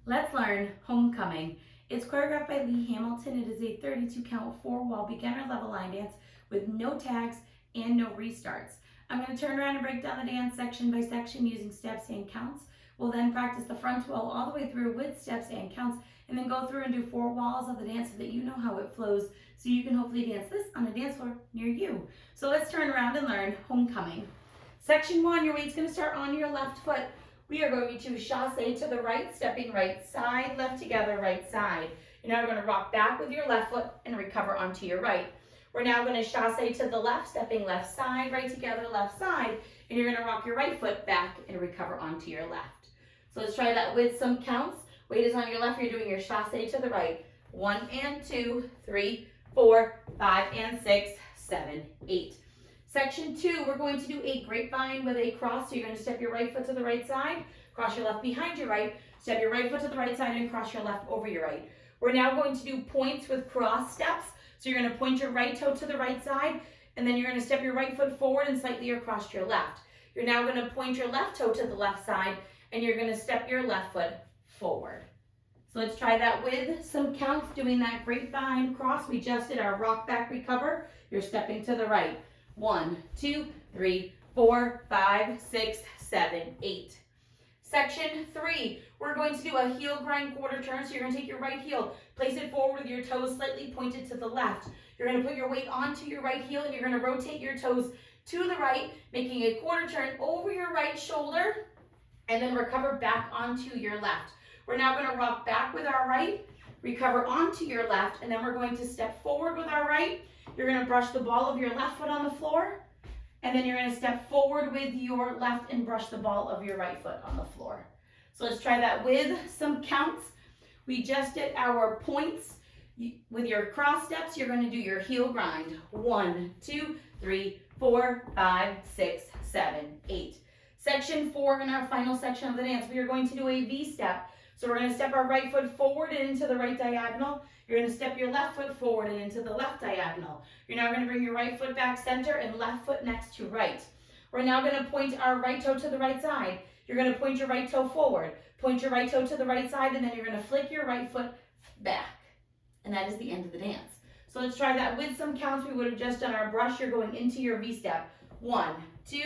Let's learn Homecoming. It's choreographed by Lee Hamilton. It is a 32 count 4-wall beginner level line dance with no tags and no restarts. I'm going to turn around and break down the dance section by section using steps and counts. We'll then practice the front wall all the way through with steps and counts, and then go through and do 4 walls of the dance so that you know how it flows, so you can hopefully dance this on a dance floor near you. So let's turn around and learn Homecoming. Section 1, your weight's going to start on your left foot. We are going to chassé to the right, stepping right side, left together, right side. You're now going to rock back with your left foot and recover onto your right. We're now going to chassé to the left, stepping left side, right together, left side, and you're going to rock your right foot back and recover onto your left. So let's try that with some counts. Weight is on your left, you're doing your chassé to the right. 1 and 2, 3, 4, 5 and 6, 7, 8. Section 2, we're going to do a grapevine with a cross. So you're going to step your right foot to the right side, cross your left behind your right, step your right foot to the right side and cross your left over your right. We're now going to do points with cross steps. So you're going to point your right toe to the right side, and then you're going to step your right foot forward and slightly across your left. You're now going to point your left toe to the left side, and you're going to step your left foot forward. So let's try that with some counts, doing that grapevine cross. We just did our rock back recover. You're stepping to the right. 1, 2, 3, 4, 5, 6, 7, 8. Section 3, we're going to do a heel grind quarter turn. So you're going to take your right heel, place it forward with your toes slightly pointed to the left. You're going to put your weight onto your right heel and you're going to rotate your toes to the right, making a quarter turn over your right shoulder and then recover back onto your left. We're now going to rock back with our right, recover onto your left, and then we're going to step forward with our right. You're going to brush the ball of your left foot on the floor, and then you're going to step forward with your left and brush the ball of your right foot on the floor. So let's try that with some counts. We just did our points. With your cross steps, you're going to do your heel grind. 1, 2, 3, 4, 5, 6, 7, 8. Section 4, in our final section of the dance, we are going to do a V step. So we're going to step our right foot forward and into the right diagonal. You're going to step your left foot forward and into the left diagonal. You're now going to bring your right foot back center and left foot next to right. We're now going to point our right toe to the right side. You're going to point your right toe forward, point your right toe to the right side, and then you're going to flick your right foot back. And that is the end of the dance. So let's try that with some counts. We would have just done our brush. You're going into your V step. 1, 2,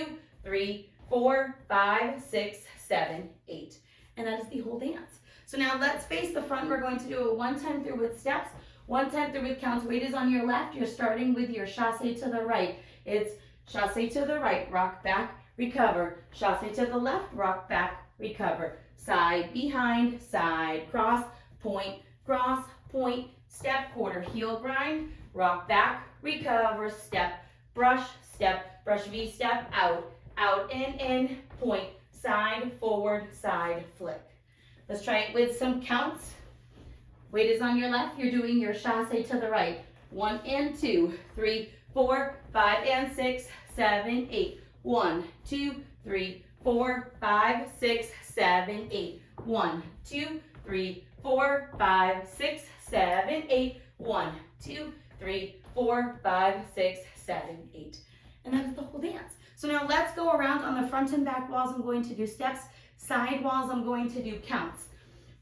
3, 4, 5, 6, 7, 8. And that is the whole dance. So now let's face the front. We're going to do it 1 time through with steps, 1 time through with counts. Weight is on your left. You're starting with your chassé to the right. It's chassé to the right, rock back, recover. Chassé to the left, rock back, recover. Side, behind, side, cross, point, step, quarter heel grind, rock back, recover, step, brush, V step, out, in, point, side, forward, side, flick. Let's try it with some counts. Weight is on your left. You're doing your chassé to the right. 1 and 2, 3, 4, 5 and 6, 7, 8. 1, 2, 3, 4, 5, 6, 7, 8. 1, 2, 3, 4, 5, 6, 7, 8. 1, 2, 3, 4, 5, 6, 7, 8. And that is the whole dance. So now let's go around on the front and back walls. I'm going to do steps. Side walls, I'm going to do counts.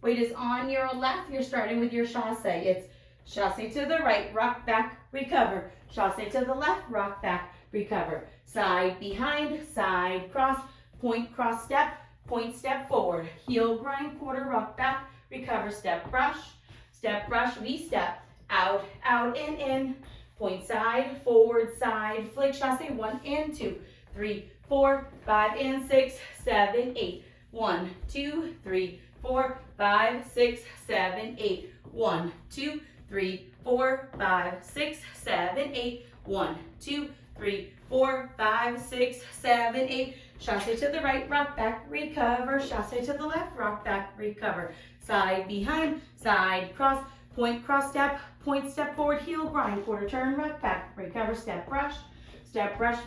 Weight is on your left. You're starting with your chassé. It's chassé to the right, rock back, recover. Chassé to the left, rock back, recover. Side behind, side cross, point cross step, point step forward. Heel grind, quarter rock back, recover, step brush, V-step. Out, out, in, point side, forward, side, flick, chassé, 1 and 2, 3, 4, 5 and 6, 7, 8. 1, 2, 3, 4, 5, 6, 7, 8. 1, 2, 3, 4, 5, 6, 7, 8. 1, 2, 3, 4, 5, 6, 7, 8. Chassé to the right, rock back, recover. Chassé to the left, rock back, recover. Side behind, side cross, point cross step, point step forward, heel grind, quarter turn, rock back, recover, step brush,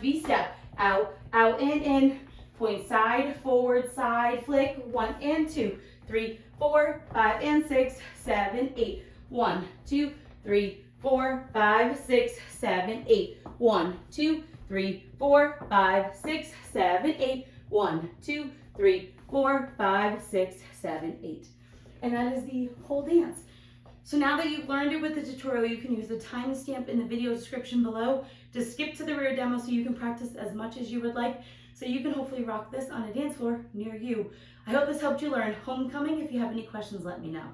V-step. Out, out, in, point side, forward, side, flick, 1 and 2, 3, 4, 5 and 6, 7, 8. 1, 2, 3, 4, 5, 6, 7, 8. 1, 2, 3, 4, 5, 6, 7, 8. 1, 2, 3, 4, 5, 6, 7, 8. And that is the whole dance. So now that you've learned it with the tutorial, you can use the timestamp in the video description below to skip to the rear demo so you can practice as much as you would like, so you can hopefully rock this on a dance floor near you. I hope this helped you learn homecoming. If you have any questions, let me know.